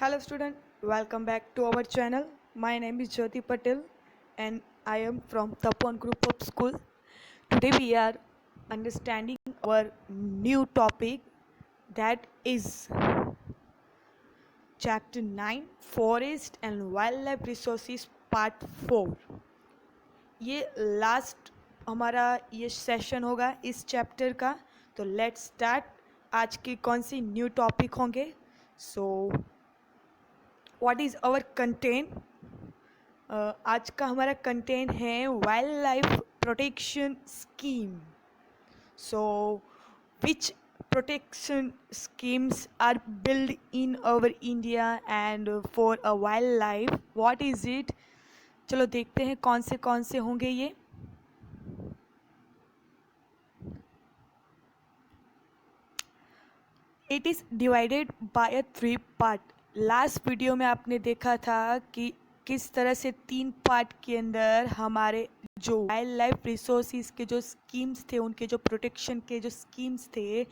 Hello student, welcome back to our channel. My name is Jyoti Patel and I am from Tapan Group of School. Today we are understanding our new topic, that is chapter 9 Forest and Wildlife Resources part 4. ये last हमारा ये session होगा इस chapter का. तो let's start. आज के कौन सी न्यू टॉपिक होंगे. So what is our content. आज का हमारा कंटेंट है wildlife protection scheme. So which protection schemes are built in our India and for a wildlife. What is it? चलो देखते हैं कौन से होंगे ये. It is divided by a 3 part. Last video में आपने देखा था कि किस तरह से 3 पार्ट के अंदर हमारे जो वाइल्ड लाइफ रिसोर्सेज के जो स्कीम्स थे, उनके जो प्रोटेक्शन के जो स्कीम्स थे,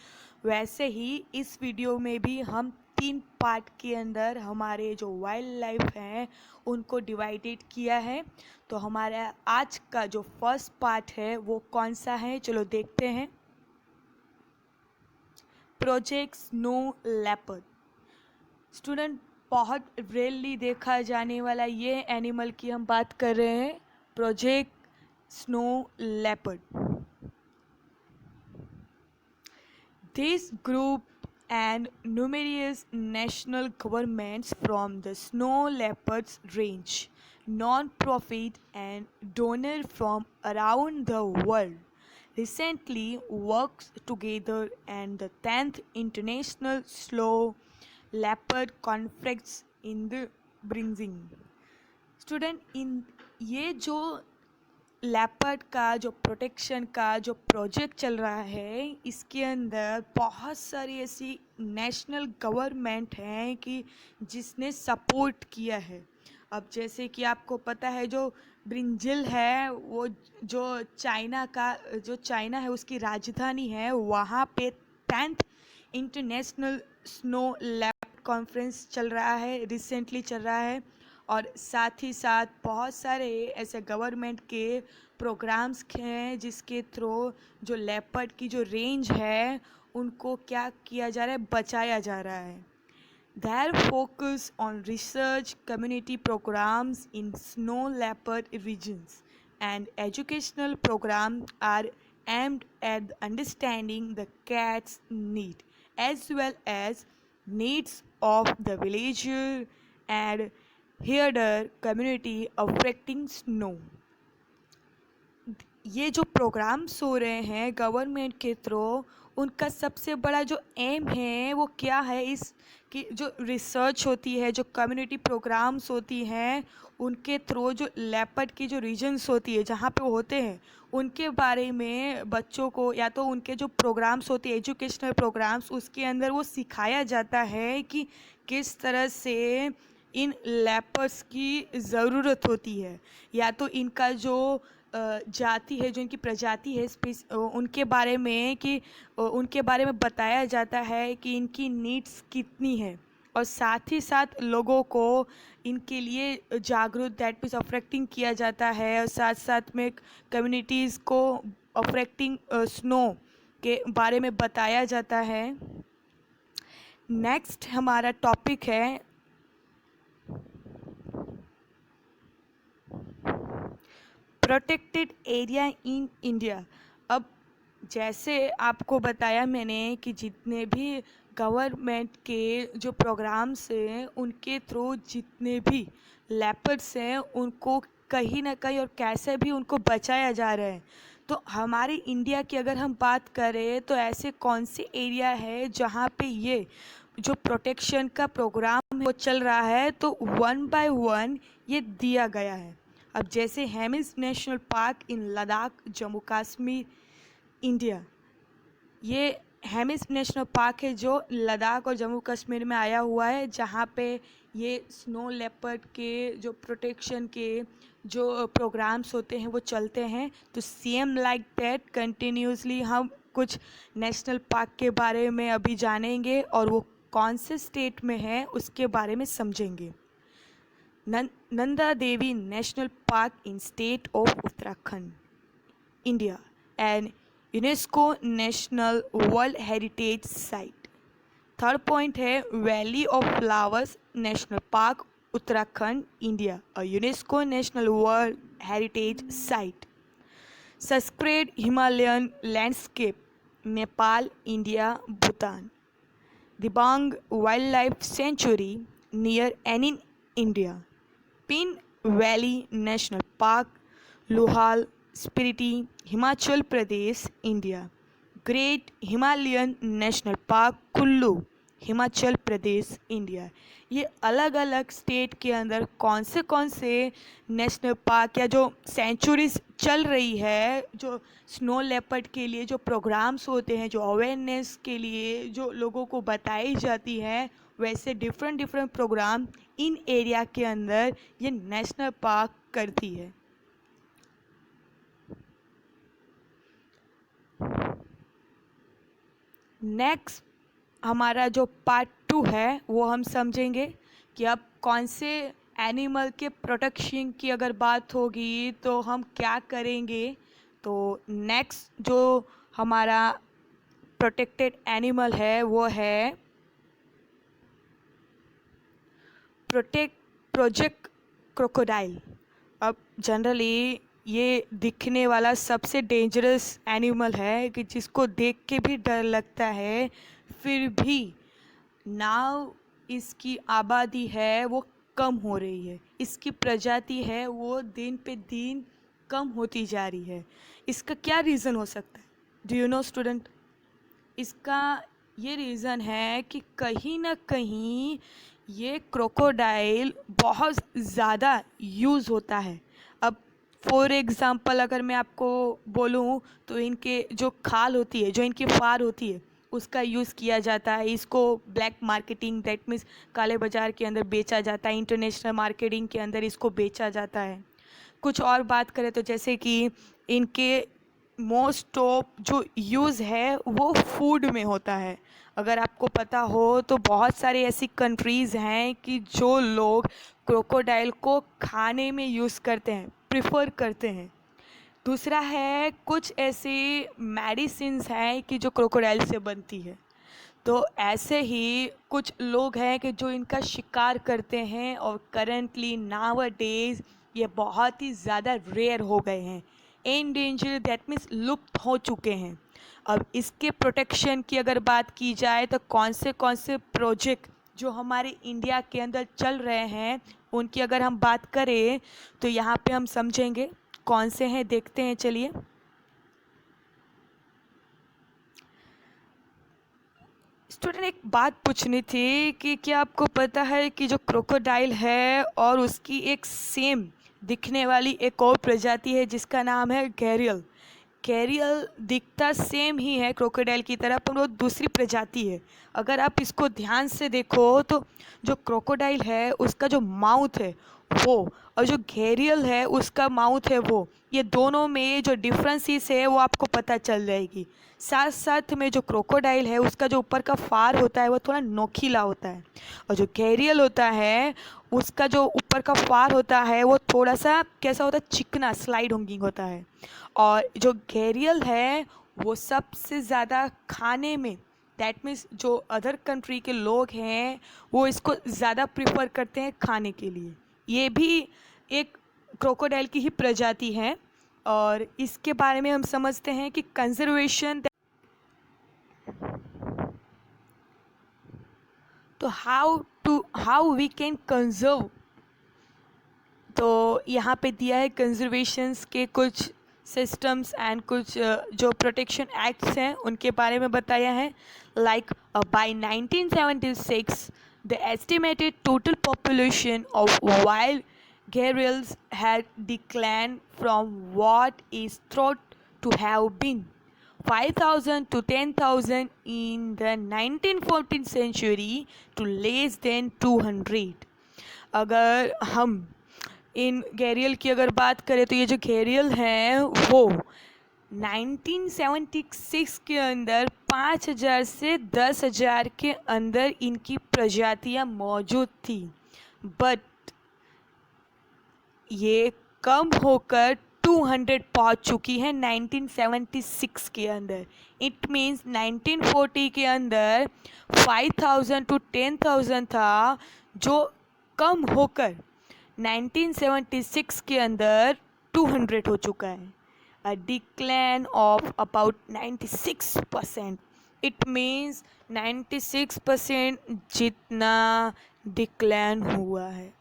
वैसे ही इस वीडियो में भी हम 3 पार्ट के अंदर हमारे जो वाइल्ड लाइफ हैं उनको डिवाइडेड किया है. तो हमारा आज का जो फर्स्ट पार्ट है वो कौन सा है, चलो देखते हैं. Project snow leopard. स्टूडेंट, बहुत रेयरली देखा जाने वाला ये एनिमल की हम बात कर रहे हैं, project snow leopard. This group and numerous national governments from the snow leopards range, non-profit and donor from around the world, recently works together and the 10th International Snow Leopard Conference in the Beijing. Student, इन ये जो leopard का जो protection का जो project चल रहा है, इसके अंदर बहुत सारी ऐसी नेशनल गवर्नमेंट हैं कि जिसने सपोर्ट किया है. अब जैसे कि आपको पता है जो ब्रिंजिल है, वो जो चाइना है उसकी राजधानी है, वहाँ पे 10th international snow leopard conference चल रहा है, रिसेंटली चल रहा है. और साथ ही साथ बहुत सारे ऐसे गवर्नमेंट के प्रोग्राम्स हैं जिसके थ्रू जो लेपर्ड की जो रेंज है उनको क्या किया जा रहा है, बचाया जा रहा है. Their focus on research, community programs in snow leopard regions, and educational programs are aimed at understanding the cat's need as well as needs of the villager and herder community affecting snow. ये जो programmes हो रहे हैं government के through, उनका सबसे बड़ा जो एम है वो क्या है, इस कि जो रिसर्च होती है, जो कम्युनिटी प्रोग्राम्स होती हैं, उनके थ्रू जो लेपर्ड की जो रीजन्स होती है जहाँ पे वो होते हैं उनके बारे में बच्चों को, या तो उनके जो प्रोग्राम्स होते हैं एजुकेशनल प्रोग्राम्स, उसके अंदर वो सिखाया जाता है कि किस तरह से इन लेपर्ड्स की ज़रूरत होती है, या तो इनका जो जाति है, जो इनकी प्रजाति है उनके बारे में, कि उनके बारे में बताया जाता है कि इनकी नीड्स कितनी है. और साथ ही साथ लोगों को इनके लिए जागरूक, दैट मीन्स अफेक्टिंग किया जाता है, और साथ साथ में कम्युनिटीज़ को अफेक्टिंग स्नो के बारे में बताया जाता है. नेक्स्ट हमारा टॉपिक है प्रोटेक्टेड एरिया इन इंडिया. अब जैसे आपको बताया मैंने कि जितने भी गवर्नमेंट के जो प्रोग्राम्स हैं उनके थ्रू जितने भी लेपर्ड्स हैं उनको कहीं ना कहीं और कैसे भी उनको बचाया जा रहा है. तो हमारे इंडिया की अगर हम बात करें तो ऐसे कौन से एरिया है जहाँ पे ये जो प्रोटेक्शन का प्रोग्राम वो चल रहा है, तो 1 by 1 ये दिया गया है. अब जैसे हेमिस नेशनल पार्क इन लद्दाख, जम्मू कश्मीर, इंडिया. ये हेमिस नेशनल पार्क है जो लद्दाख और जम्मू कश्मीर में आया हुआ है, जहाँ पे ये स्नो लेपर्ड के जो प्रोटेक्शन के जो प्रोग्राम्स होते हैं वो चलते हैं. तो सेम लाइक दैट कंटिन्यूसली हम कुछ नेशनल पार्क के बारे में अभी जानेंगे और वो कौन से स्टेट में है उसके बारे में समझेंगे। Nanda Devi national park in state of Uttarakhand, India, and UNESCO national world heritage site. Third point है valley of flowers national park, Uttarakhand, India, a UNESCO national world heritage site. Sacred Himalayan landscape, Nepal, India, Bhutan. Dibang wildlife sanctuary near Anini, India. Pin valley national park, Lahaul, Spiti, Himachal Pradesh, India. Great Himalayan national park, Kullu, Himachal Pradesh, India. ये अलग अलग state के अंदर कौन से national park या जो centuries चल रही है, जो स्नो लेपर्ड के लिए जो प्रोग्राम्स होते हैं, जो अवेयरनेस के लिए जो लोगों को बताई जाती है, वैसे डिफरेंट प्रोग्राम इन एरिया के अंदर ये नेशनल पार्क करती है। नेक्स्ट हमारा जो पार्ट 2 है वो हम समझेंगे कि अब कौन से एनिमल के प्रोटेक्शन की अगर बात होगी तो हम क्या करेंगे। तो नेक्स्ट जो हमारा प्रोटेक्टेड एनिमल है वो है प्रोजेक्ट क्रोकोडाइल। अब जनरली ये दिखने वाला सबसे डेंजरस एनिमल है कि जिसको देख के भी डर लगता है, फिर भी नाव इसकी आबादी है वो कम हो रही है, इसकी प्रजाति है वो दिन पे दिन कम होती जा रही है। इसका क्या रीज़न हो सकता है? Do you know student? इसका ये रीज़न है कि कहीं ना कहीं ये क्रोकोडाइल बहुत ज़्यादा यूज़ होता है। अब फॉर एग्ज़ाम्पल अगर मैं आपको बोलूँ तो इनके जो खाल होती है, जो इनकी फार होती है, उसका यूज़ किया जाता है। इसको ब्लैक मार्केटिंग, दैट मीन्स काले बाज़ार के अंदर बेचा जाता है, इंटरनेशनल मार्केटिंग के अंदर इसको बेचा जाता है। कुछ और बात करें तो जैसे कि इनके मोस्ट ऑफ जो यूज़ है वो फूड में होता है। अगर आपको पता हो तो बहुत सारे ऐसी कंट्रीज़ हैं कि जो लोग क्रोकोडाइल को खाने में यूज़ करते हैं, प्रिफर करते हैं। दूसरा है कुछ ऐसी मेडिसिन्स हैं कि जो क्रोकोडाइल से बनती है। तो ऐसे ही कुछ लोग हैं कि जो इनका शिकार करते हैं और करंटली नाउअडेज ये बहुत ही ज़्यादा रेयर हो गए हैं, एंडेंजर, दैट मीन्स लुप्त हो चुके हैं। अब इसके प्रोटेक्शन की अगर बात की जाए तो कौन से प्रोजेक्ट जो हमारे इंडिया के अंदर चल रहे हैं उनकी अगर हम बात करें तो यहाँ पे हम समझेंगे कौन से हैं, देखते हैं। चलिए, स्टूडेंट एक बात पूछनी थी कि क्या आपको पता है कि जो क्रोकोडाइल है और उसकी एक सेम दिखने वाली एक और प्रजाति है जिसका नाम है घैरियल। घैरियल दिखता सेम ही है क्रोकोडाइल की तरह, पर वो दूसरी प्रजाति है। अगर आप इसको ध्यान से देखो तो जो क्रोकोडाइल है उसका जो माउथ है वो, और जो घैरियल है उसका माउथ है वो, ये दोनों में जो डिफरेंसेस है वो आपको पता चल जाएगी। साथ साथ में जो क्रोकोडाइल है उसका जो ऊपर का फार होता है वो थोड़ा नोखीला होता है, और जो घैरियल होता है उसका जो ऊपर का फार होता है वो थोड़ा सा कैसा होता है, चिकना, स्लाइड होंगिंग होता है। और जो घैरियल है वो सबसे ज़्यादा खाने में, दैट मीन्स जो अदर कंट्री के लोग हैं वो इसको ज़्यादा प्रिफर करते हैं खाने के लिए। ये भी एक क्रोकोडाइल की ही प्रजाति है। और इसके बारे में हम समझते हैं कि कंजर्वेशन, तो हाउ वी कैन कंजर्व। तो यहाँ पे दिया है कंजर्वेशंस के कुछ सिस्टम्स एंड कुछ जो प्रोटेक्शन एक्ट्स हैं उनके बारे में बताया है। Like by 1976 the estimated total population of wild gharials had declined from what is thought to have been 5,000 to 10,000 in the 1914th century to less than 200। अगर हम इन घैरियल की अगर बात करें तो ये जो घैरियल हैं वो 1976 के अंदर 5,000 से 10,000 के अंदर इनकी प्रजातियां मौजूद थी, बट ये कम होकर 200 पहुंच चुकी है 1976 के अंदर। इट मीन्स 1940 के अंदर 5,000 to 10,000 था, जो कम होकर 1976 के अंदर 200 हो चुका है। A decline of about 96%. It means 96% जितना डिक्लाइन हुआ है।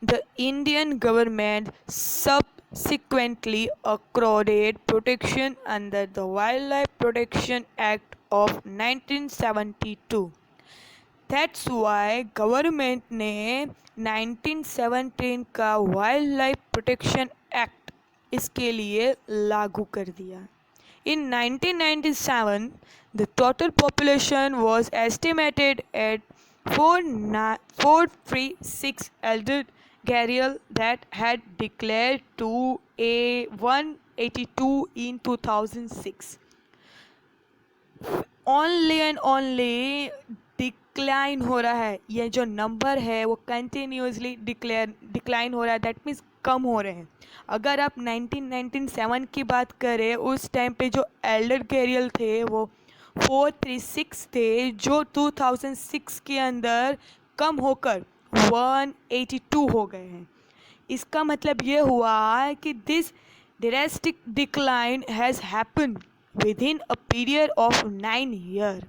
The Indian government subsequently accorded protection under the Wildlife Protection Act of 1972. That's why government ने 1917 का Wildlife Protection Act इसके लिए लागू कर दिया। In 1997, the total population was estimated at 436 elder gharial that had declared to a 182 in 2006. Only and only decline हो रहा है। ये जो नंबर है वो कंटिन्यूसली डिक्लाइन हो रहा है, दैट मीन्स कम हो रहे हैं। अगर आप 1997 की बात करें, उस टाइम पे जो एल्डर कैरियल थे वो 436 थे, जो 2006 के अंदर कम होकर 182 हो गए हैं। इसका मतलब ये हुआ कि this drastic decline has happen with in a period of 9 year.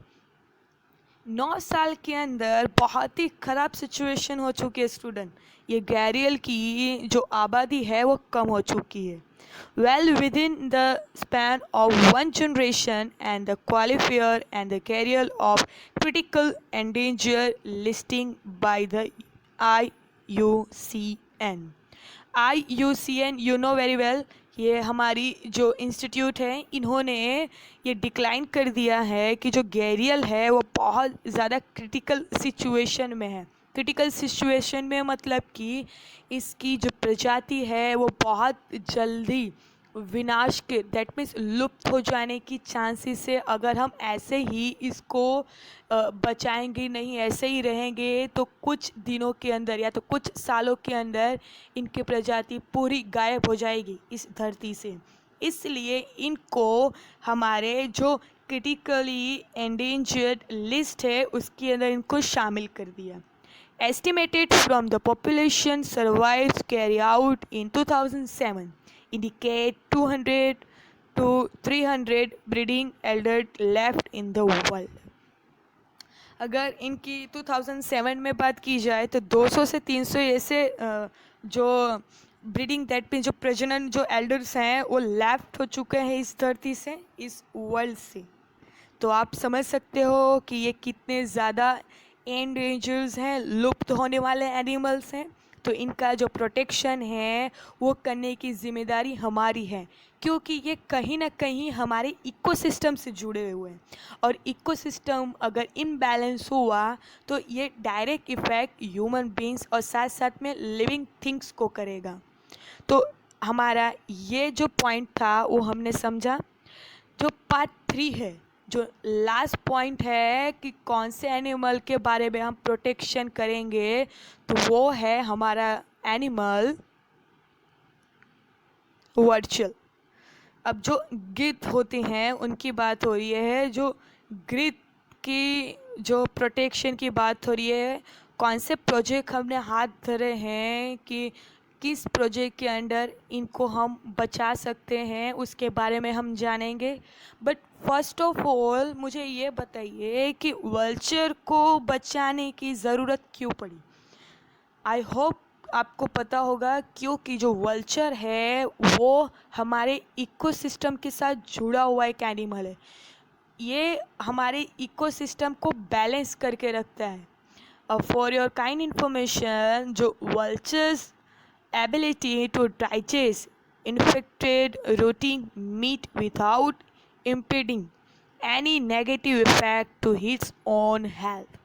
9 साल के अंदर बहुत ही ख़राब सिचुएशन हो चुकी है स्टूडेंट। ये गैरियल की जो आबादी है वो कम हो चुकी है। Well within the span of 1 generation and the qualifier and the gharial of critical endanger listing by the IUCN। IUCN you know very well, ये हमारी जो इंस्टीट्यूट है, इन्होंने ये डिक्लाइन कर दिया है कि जो गैरियल है वो बहुत ज़्यादा क्रिटिकल सिचुएशन में है। क्रिटिकल सिचुएशन में मतलब कि इसकी जो प्रजाति है वो बहुत जल्दी विनाश के, दैट मीन्स लुप्त हो जाने की चांसेस है। अगर हम ऐसे ही इसको बचाएंगे नहीं, ऐसे ही रहेंगे, तो कुछ दिनों के अंदर या तो कुछ सालों के अंदर इनकी प्रजाति पूरी गायब हो जाएगी इस धरती से। इसलिए इनको हमारे जो क्रिटिकली एंडेंजर्ड लिस्ट है उसके अंदर इनको शामिल कर दिया। Estimated from the population surveys carried out in 2007 indicate 200 to 300 breeding elders left in the world. अगर इनकी 2007 में बात की जाए तो 200 से 300 ऐसे जो ब्रीडिंग दैट मीन जो प्रजनन जो एल्डर्स हैं वो लेफ्ट हो चुके हैं इस धरती से, इस वर्ल्ड से। तो आप समझ सकते हो कि ये कितने ज़्यादा एंडेंजर्स हैं, लुप्त होने वाले एनिमल्स हैं। तो इनका जो प्रोटेक्शन है वो करने की जिम्मेदारी हमारी है, क्योंकि ये कहीं ना कहीं हमारे इकोसिस्टम से जुड़े हुए हैं। और इकोसिस्टम अगर इम्बैलेंस हुआ तो ये डायरेक्ट इफ़ेक्ट ह्यूमन बींग्स और साथ साथ में लिविंग थिंग्स को करेगा। तो हमारा ये जो पॉइंट था वो हमने समझा। जो पार्ट 3 है, जो लास्ट पॉइंट है कि कौन से एनिमल के बारे में हम प्रोटेक्शन करेंगे, तो वो है हमारा एनिमल वर्चुअल। अब जो गिद्ध होते हैं उनकी बात हो रही है, जो गिद्ध की जो प्रोटेक्शन की बात हो रही है। कौन से प्रोजेक्ट हमने हाथ धरे हैं कि किस प्रोजेक्ट के अंडर इनको हम बचा सकते हैं, उसके बारे में हम जानेंगे। बट फर्स्ट ऑफ ऑल मुझे ये बताइए कि वल्चर को बचाने की ज़रूरत क्यों पड़ी। आई होप आपको पता होगा, क्योंकि जो वल्चर है वो हमारे इकोसिस्टम के साथ जुड़ा हुआ एक एनिमल है। ये हमारे इकोसिस्टम को बैलेंस करके रखता है। फॉर योर काइंड इन्फॉर्मेशन, जो vultures ability to digest infected rotting meat without impeding any negative effect to its own health,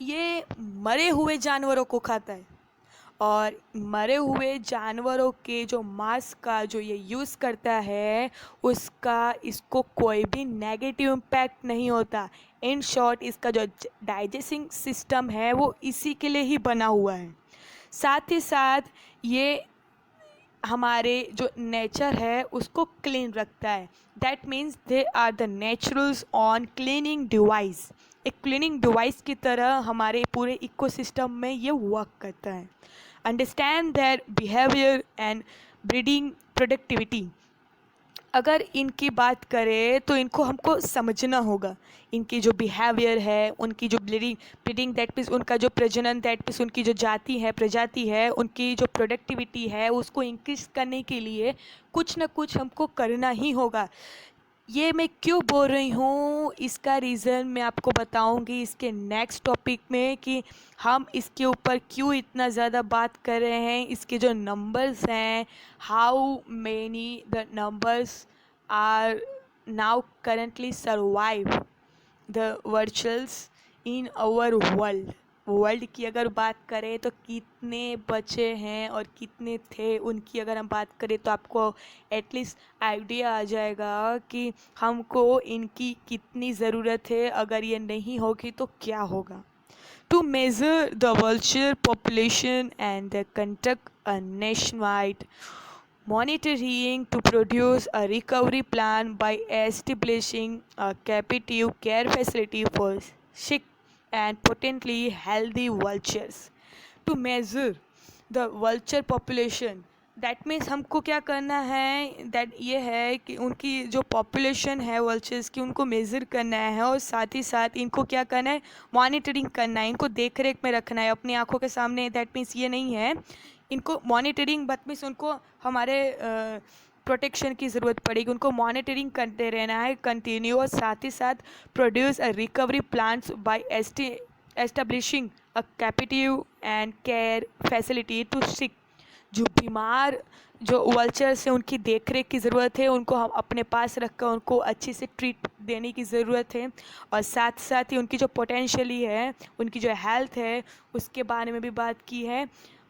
ये मरे हुए जानवरों को खाता है और मरे हुए जानवरों के जो मांस का जो ये यूज़ करता है उसका इसको कोई भी नेगेटिव इम्पैक्ट नहीं होता। इन शॉर्ट इसका जो डाइजेस्टिंग सिस्टम है वो इसी के लिए ही बना हुआ है। साथ ही साथ ये हमारे जो नेचर है उसको क्लीन रखता है। That means they are the naturals on cleaning device. एक क्लीनिंग डिवाइस की तरह हमारे पूरे इकोसिस्टम में ये वर्क करता है। Understand their behaviour and breeding productivity. अगर इनकी बात करें तो इनको हमको समझना होगा। इनकी जो बिहेवियर है, उनकी जो ब्रीडिंग ब्रीडिंग दैट मीन्स उनका जो प्रजनन, दैट मीन्स उनकी जो जाति है, प्रजाति है, उनकी जो प्रोडक्टिविटी है उसको इंक्रीज करने के लिए कुछ ना कुछ हमको करना ही होगा। ये मैं क्यों बोल रही हूँ इसका रीज़न मैं आपको बताऊँगी इसके नेक्स्ट टॉपिक में कि हम इसके ऊपर क्यों इतना ज़्यादा बात कर रहे हैं। इसके जो नंबर्स हैं, how many the numbers are now currently survive the vultures in our world की अगर बात करें तो कितने बचे हैं और कितने थे उनकी अगर हम बात करें तो आपको एटलीस्ट आइडिया आ जाएगा कि हमको इनकी कितनी ज़रूरत है। अगर ये नहीं होगी तो क्या होगा। To measure the vulture population and conduct a nationwide monitoring to produce a recovery plan by establishing a captive care facility for sick and potentially healthy vultures. To measure the vulture population, that means हमको क्या करना है, that ये है कि उनकी जो population है वल्चर्स की उनको मेज़र करना है और साथ ही साथ इनको क्या करना है, मॉनिटरिंग करना है, इनको देख रेख में रखना है अपनी आंखों के सामने। दैट मीन्स ये नहीं है इनको मॉनिटरिंग, बट मीन्स उनको हमारे प्रोटेक्शन की ज़रूरत पड़ेगी, उनको मॉनिटरिंग करते रहना है कंटिन्यू। और साथ ही साथ produce a recovery plans by establishing a captive and care facility to sick. जो बीमार जो वल्चर्स हैं उनकी देख रेख की ज़रूरत है, उनको हम अपने पास रख कर उनको अच्छे से ट्रीट देने की ज़रूरत है। और साथ साथ ही उनकी जो पोटेंशियली है, उनकी जो हेल्थ है उसके बारे में भी बात की है।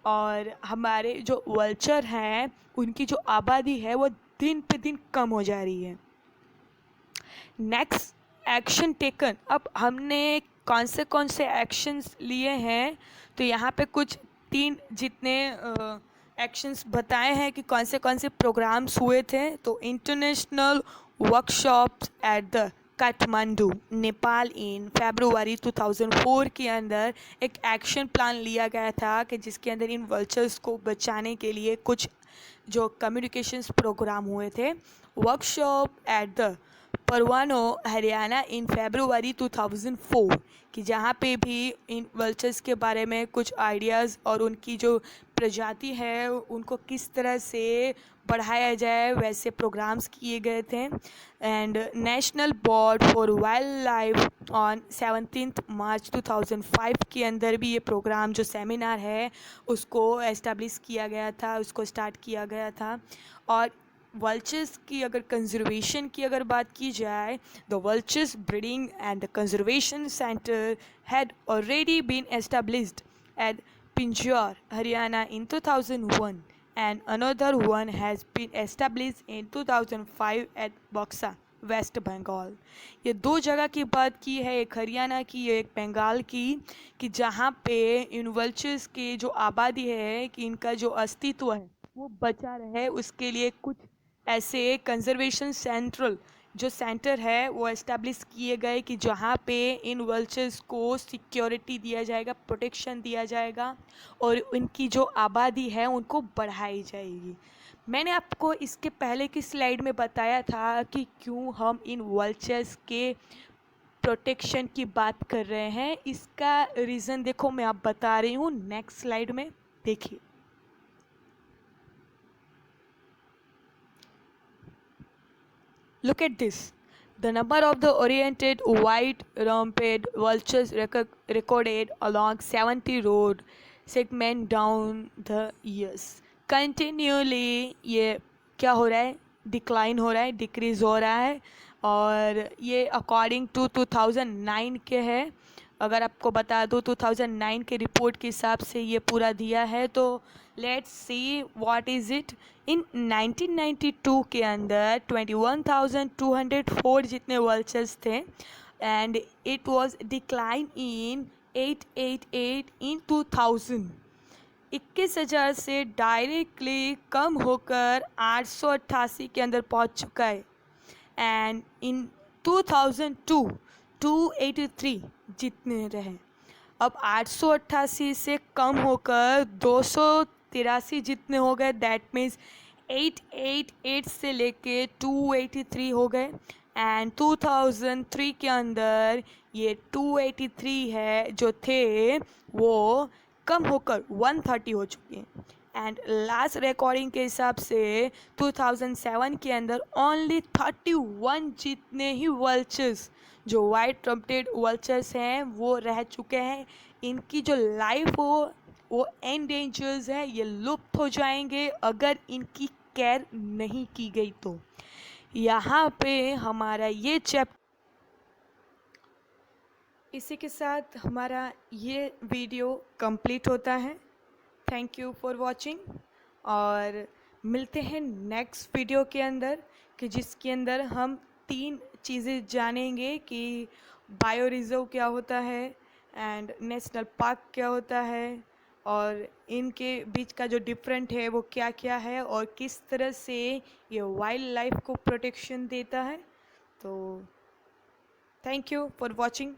और हमारे जो वल्चर हैं उनकी जो आबादी है वो दिन पे दिन कम हो जा रही है। Next action taken. अब हमने कौन से एक्शंस लिए हैं तो यहाँ पे कुछ 3 जितने एक्शंस बताए हैं कि कौन से प्रोग्राम्स हुए थे। तो international workshops at the Kathmandu Nepal in February 2004 के अंदर एक एक्शन प्लान लिया गया था कि जिसके अंदर इन वल्चर्स को बचाने के लिए कुछ जो कम्युनिकेशंस प्रोग्राम हुए थे। वर्कशॉप एट द परवानो हरियाणा इन फरवरी 2004 कि जहाँ पे भी इन वल्चर्स के बारे में कुछ आइडियाज़ और उनकी जो प्रजाति है उनको किस तरह से बढ़ाया जाए वैसे प्रोग्राम्स किए गए थे। And national board for wild life on 17 मार्च 2005 के अंदर भी ये प्रोग्राम जो सेमिनार है उसको एस्टेब्लिश किया गया था, उसको स्टार्ट किया गया था। और वल्चर्स की अगर कंजर्वेशन की अगर बात की जाए, the vultures breeding and the conservation centre had already been established at Pinjore, Haryana in 2001 and another one has been established in 2005 at बक्सा, वेस्ट बंगाल। ये 2 जगह की बात की है, एक हरियाणा की एक बंगाल की, कि जहाँ पे इन वल्चर्स के जो आबादी है कि इनका जो अस्तित्व है वो बचा रहे उसके लिए कुछ ऐसे कंजर्वेशन जो सेंटर है वो एस्टेब्लिश किए गए कि जहाँ पे इन वल्चर्स को सिक्योरिटी दिया जाएगा, प्रोटेक्शन दिया जाएगा और उनकी जो आबादी है उनको बढ़ाई जाएगी। मैंने आपको इसके पहले की स्लाइड में बताया था कि क्यों हम इन वल्चर्स के प्रोटेक्शन की बात कर रहे हैं। इसका रीज़न देखो मैं आप बता रही हूँ नेक्स्ट स्लाइड में, देखिए। Look at this. The number of the oriented white-rumped vultures recorded along 70 road segment down the years. Continually ये क्या हो रहा है, डिक्लाइन हो रहा है, डिक्रीज़ हो रहा है। और ये अकॉर्डिंग टू 2009 के है। अगर आपको बता दूँ 2009 के रिपोर्ट के हिसाब से ये पूरा दिया है। तो let's see what is it. In 1992 के अंदर 21,204 जितने वल्चर्स थे and it was decline in 888 in 2000। 21,000 से डायरेक्टली कम होकर 888 के अंदर पहुंच चुका है। एंड इन 2002 283 जितने रहे। अब 888 से कम होकर 283 जितने हो गए। दैट मीन्स 888 से लेके 283 हो गए। एंड 2003 के अंदर ये 283 है जो थे वो कम होकर 130 हो चुके हैं। एंड लास्ट रिकॉर्डिंग के हिसाब से 2007 के अंदर ओनली 31 जितने ही वल्चर्स जो वाइट ट्रम्पेटेड वल्चर्स हैं वो रह चुके हैं। इनकी जो लाइफ हो वो एंडेंजर्स है, ये लुप्त हो जाएंगे अगर इनकी केयर नहीं की गई। तो यहाँ पे हमारा ये चैप्टर, इसी के साथ हमारा ये वीडियो कंप्लीट होता है। थैंक यू फॉर वॉचिंग और मिलते हैं नेक्स्ट वीडियो के अंदर कि जिसके अंदर हम 3 चीज़ें जानेंगे कि बायो रिजर्व क्या होता है एंड नेशनल पार्क क्या होता है और इनके बीच का जो डिफरेंट है वो क्या क्या है और किस तरह से ये वाइल्ड लाइफ को प्रोटेक्शन देता है। तो थैंक यू फॉर वॉचिंग।